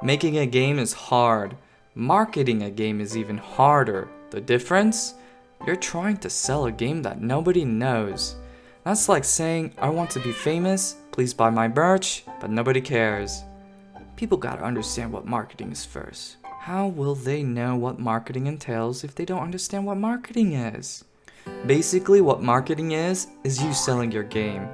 Making a game is hard. Marketing a game is even harder. The difference? You're trying to sell a game that nobody knows. That's like saying, I want to be famous, please buy my merch, but nobody cares. People gotta understand what marketing is first. How will they know what marketing entails if they don't understand what marketing is? Basically, what marketing is you selling your game.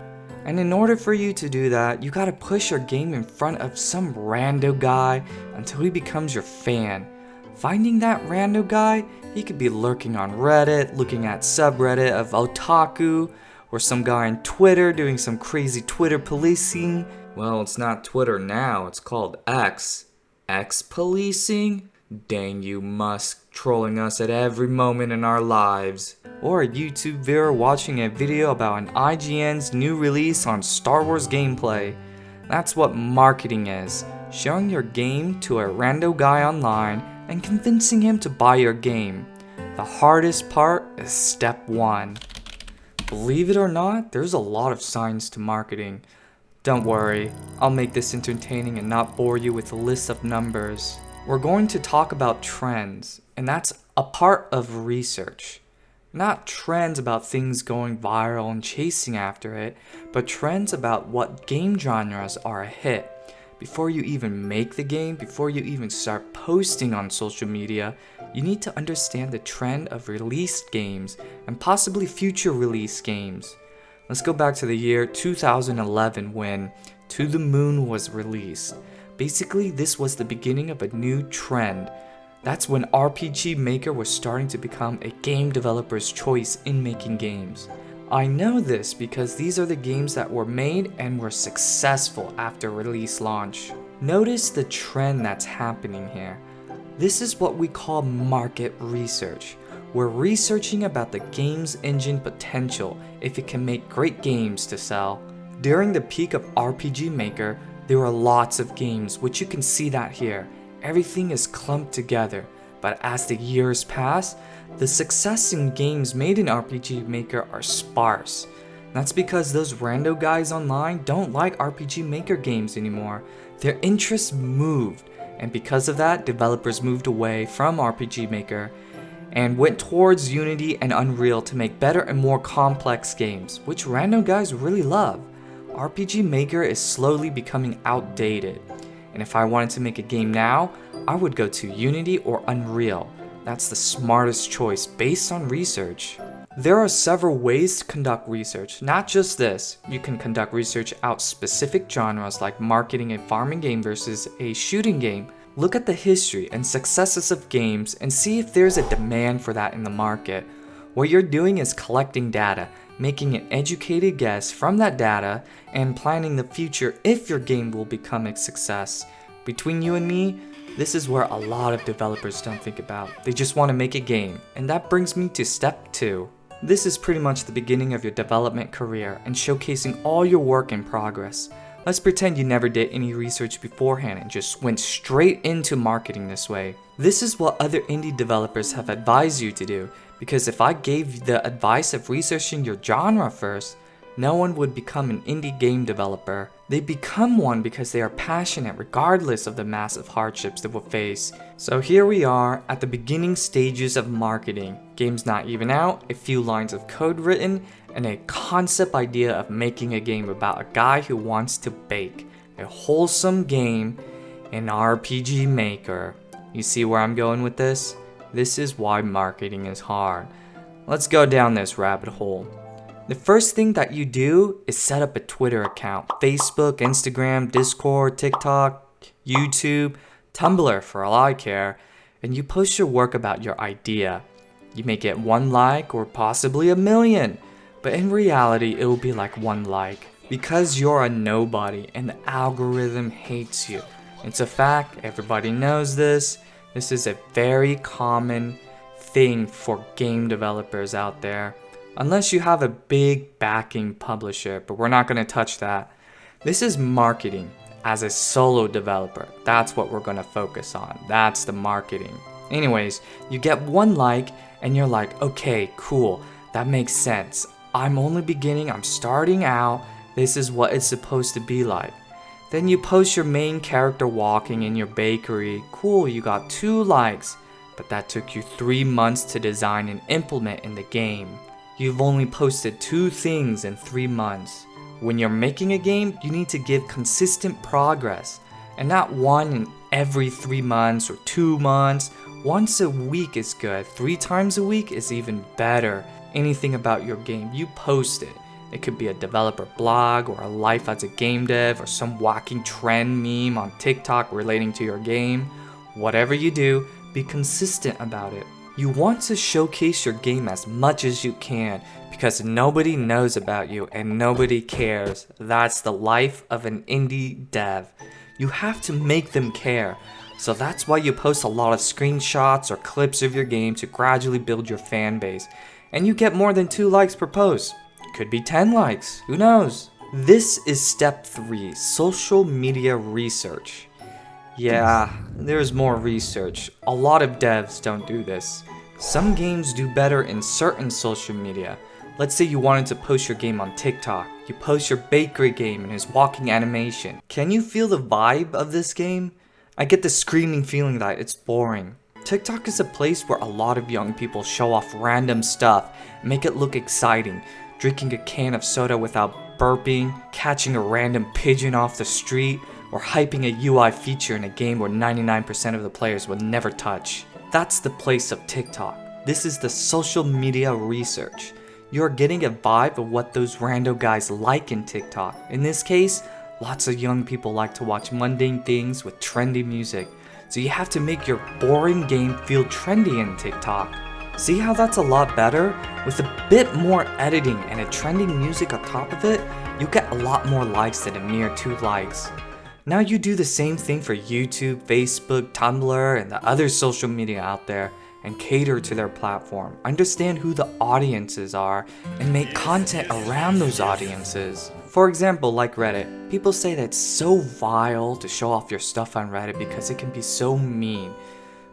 And in order for you to do that, you gotta push your game in front of some rando guy until he becomes your fan. Finding that rando guy, he could be lurking on Reddit, looking at subreddit of otaku, or some guy on Twitter doing some crazy Twitter policing. Well, it's not Twitter now, it's called X. X policing? Dang you, Musk, trolling us at every moment in our lives. Or a YouTube viewer watching a video about an IGN's new release on Star Wars gameplay. That's what marketing is, showing your game to a rando guy online and convincing him to buy your game. The hardest part is step 1. Believe it or not, there's a lot of science to marketing. Don't worry, I'll make this entertaining and not bore you with a list of numbers. We're going to talk about trends, and that's a part of research. Not trends about things going viral and chasing after it, but trends about what game genres are a hit. Before you even make the game, before you even start posting on social media, you need to understand the trend of released games and possibly future release games. Let's go back to the year 2011 when To the Moon was released. Basically, this was the beginning of a new trend. That's when RPG Maker was starting to become a game developer's choice in making games. I know this because these are the games that were made and were successful after release launch. Notice the trend that's happening here. This is what we call market research. We're researching about the game's engine potential if it can make great games to sell. During the peak of RPG Maker, there were lots of games, which you can see that here. Everything is clumped together, but as the years pass, the success in games made in RPG Maker are sparse. That's because those rando guys online don't like RPG Maker games anymore. Their interests moved, and because of that, developers moved away from RPG Maker and went towards Unity and Unreal to make better and more complex games, which rando guys really love. RPG Maker is slowly becoming outdated, and if I wanted to make a game now, I would go to Unity or Unreal. That's the smartest choice based on research. There are several ways to conduct research, not just this. You can conduct research out specific genres like marketing a farming game versus a shooting game. Look at the history and successes of games and see if there's a demand for that in the market. What you're doing is collecting data, making an educated guess from that data, and planning the future if your game will become a success. Between you and me, this is where a lot of developers don't think about. They just want to make a game, and that brings me to step 2. This is pretty much the beginning of your development career and showcasing all your work in progress. Let's pretend you never did any research beforehand and just went straight into marketing this way. This is what other indie developers have advised you to do, because if I gave you the advice of researching your genre first, no one would become an indie game developer. They become one because they are passionate regardless of the massive hardships they will face. So here we are at the beginning stages of marketing. Game's not even out, a few lines of code written, and a concept idea of making a game about a guy who wants to bake. A wholesome game in RPG Maker. You see where I'm going with this? This is why marketing is hard. Let's go down this rabbit hole. The first thing that you do is set up a Twitter account. Facebook, Instagram, Discord, TikTok, YouTube, Tumblr for all I care, and you post your work about your idea. You may get 1 like or possibly 1 million, but in reality it will be like 1 like. Because you're a nobody and the algorithm hates you. It's a fact, everybody knows this. This is a very common thing for game developers out there. Unless you have a big backing publisher, but we're not going to touch that. This is marketing as a solo developer. That's what we're going to focus on. That's the marketing. Anyways, you get 1 like and you're like, okay, cool, that makes sense. I'm only beginning, I'm starting out, this is what it's supposed to be like. Then you post your main character walking in your bakery. Cool, you got 2 likes. But that took you 3 months to design and implement in the game. You've only posted 2 things in 3 months. When you're making a game, you need to give consistent progress. And not one in every 3 months or 2 months. Once a week is good. 3 times a week is even better. Anything about your game, you post it. It could be a developer blog or a life as a game dev or some wacky trend meme on TikTok relating to your game. Whatever you do, be consistent about it. You want to showcase your game as much as you can because nobody knows about you and nobody cares. That's the life of an indie dev. You have to make them care. So that's why you post a lot of screenshots or clips of your game to gradually build your fan base. And you get more than 2 likes per post. Could be 10 likes, who knows? This is step 3, social media research. Yeah, there's more research. A lot of devs don't do this. Some games do better in certain social media. Let's say you wanted to post your game on TikTok. You post your bakery game and his walking animation. Can you feel the vibe of this game? I get the screaming feeling that it's boring. TikTok is a place where a lot of young people show off random stuff, make it look exciting. Drinking a can of soda without burping, catching a random pigeon off the street, or hyping a UI feature in a game where 99% of the players will never touch. That's the place of TikTok. This is the social media research. You're getting a vibe of what those rando guys like in TikTok. In this case, lots of young people like to watch mundane things with trendy music. So you have to make your boring game feel trendy in TikTok. See how that's a lot better? With a bit more editing and a trending music on top of it, you get a lot more likes than a mere 2 likes. Now you do the same thing for YouTube, Facebook, Tumblr, and the other social media out there and cater to their platform. Understand who the audiences are and make content around those audiences. For example, like Reddit, people say that it's so vile to show off your stuff on Reddit because it can be so mean.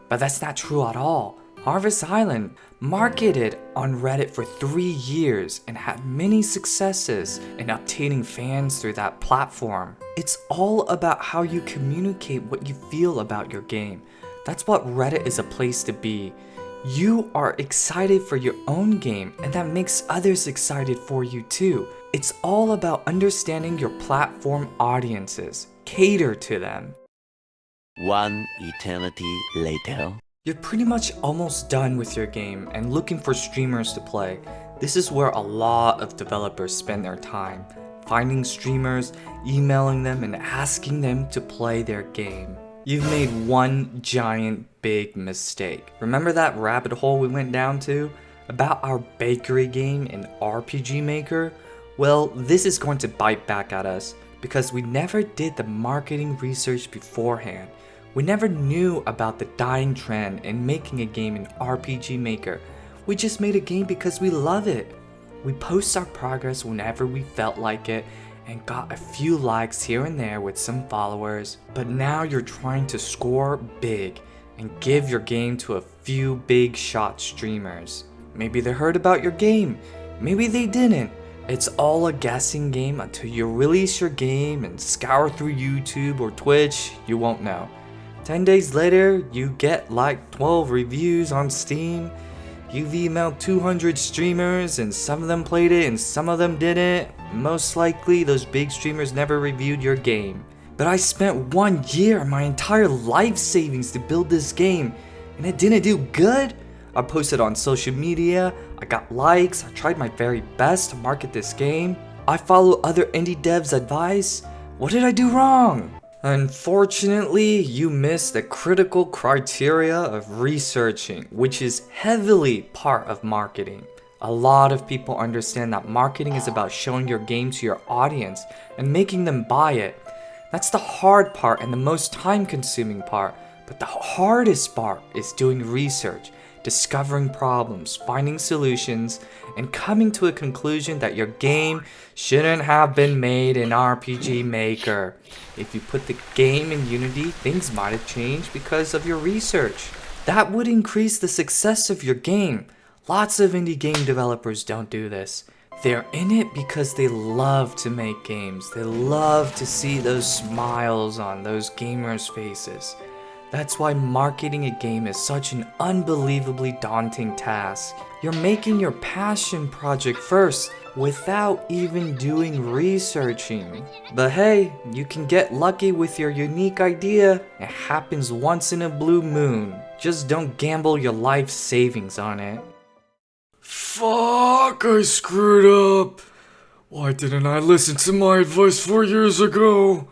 But that's not true at all. Harvest Island marketed on Reddit for 3 years and had many successes in obtaining fans through that platform. It's all about how you communicate what you feel about your game. That's what Reddit is a place to be. You are excited for your own game, and that makes others excited for you too. It's all about understanding your platform audiences. Cater to them. One eternity later. You're pretty much almost done with your game and looking for streamers to play. This is where a lot of developers spend their time. Finding streamers, emailing them, and asking them to play their game. You've made one giant big mistake. Remember that rabbit hole we went down to? About our bakery game in RPG Maker? Well, this is going to bite back at us because we never did the marketing research beforehand. We never knew about the dying trend in making a game in RPG Maker. We just made a game because we love it. We post our progress whenever we felt like it and got a few likes here and there with some followers. But now you're trying to score big and give your game to a few big shot streamers. Maybe they heard about your game, maybe they didn't. It's all a guessing game until you release your game and scour through YouTube or Twitch, you won't know. 10 days later, you get like 12 reviews on Steam. You've emailed 200 streamers and some of them played it and some of them didn't. Most likely, those big streamers never reviewed your game. But I spent 1 year, my entire life savings to build this game, and it didn't do good? I posted on social media, I got likes, I tried my very best to market this game. I follow other indie devs' advice. What did I do wrong? Unfortunately, you missed the critical criteria of researching, which is heavily part of marketing. A lot of people understand that marketing is about showing your game to your audience and making them buy it. That's the hard part and the most time-consuming part, but the hardest part is doing research, discovering problems, finding solutions, and coming to a conclusion that your game shouldn't have been made in RPG Maker. If you put the game in Unity, things might have changed because of your research. That would increase the success of your game. Lots of indie game developers don't do this. They're in it because they love to make games. They love to see those smiles on those gamers' faces. That's why marketing a game is such an unbelievably daunting task. You're making your passion project first without even doing researching. But hey, you can get lucky with your unique idea. It happens once in a blue moon. Just don't gamble your life savings on it. Fuck, I screwed up. Why didn't I listen to my advice 4 years ago?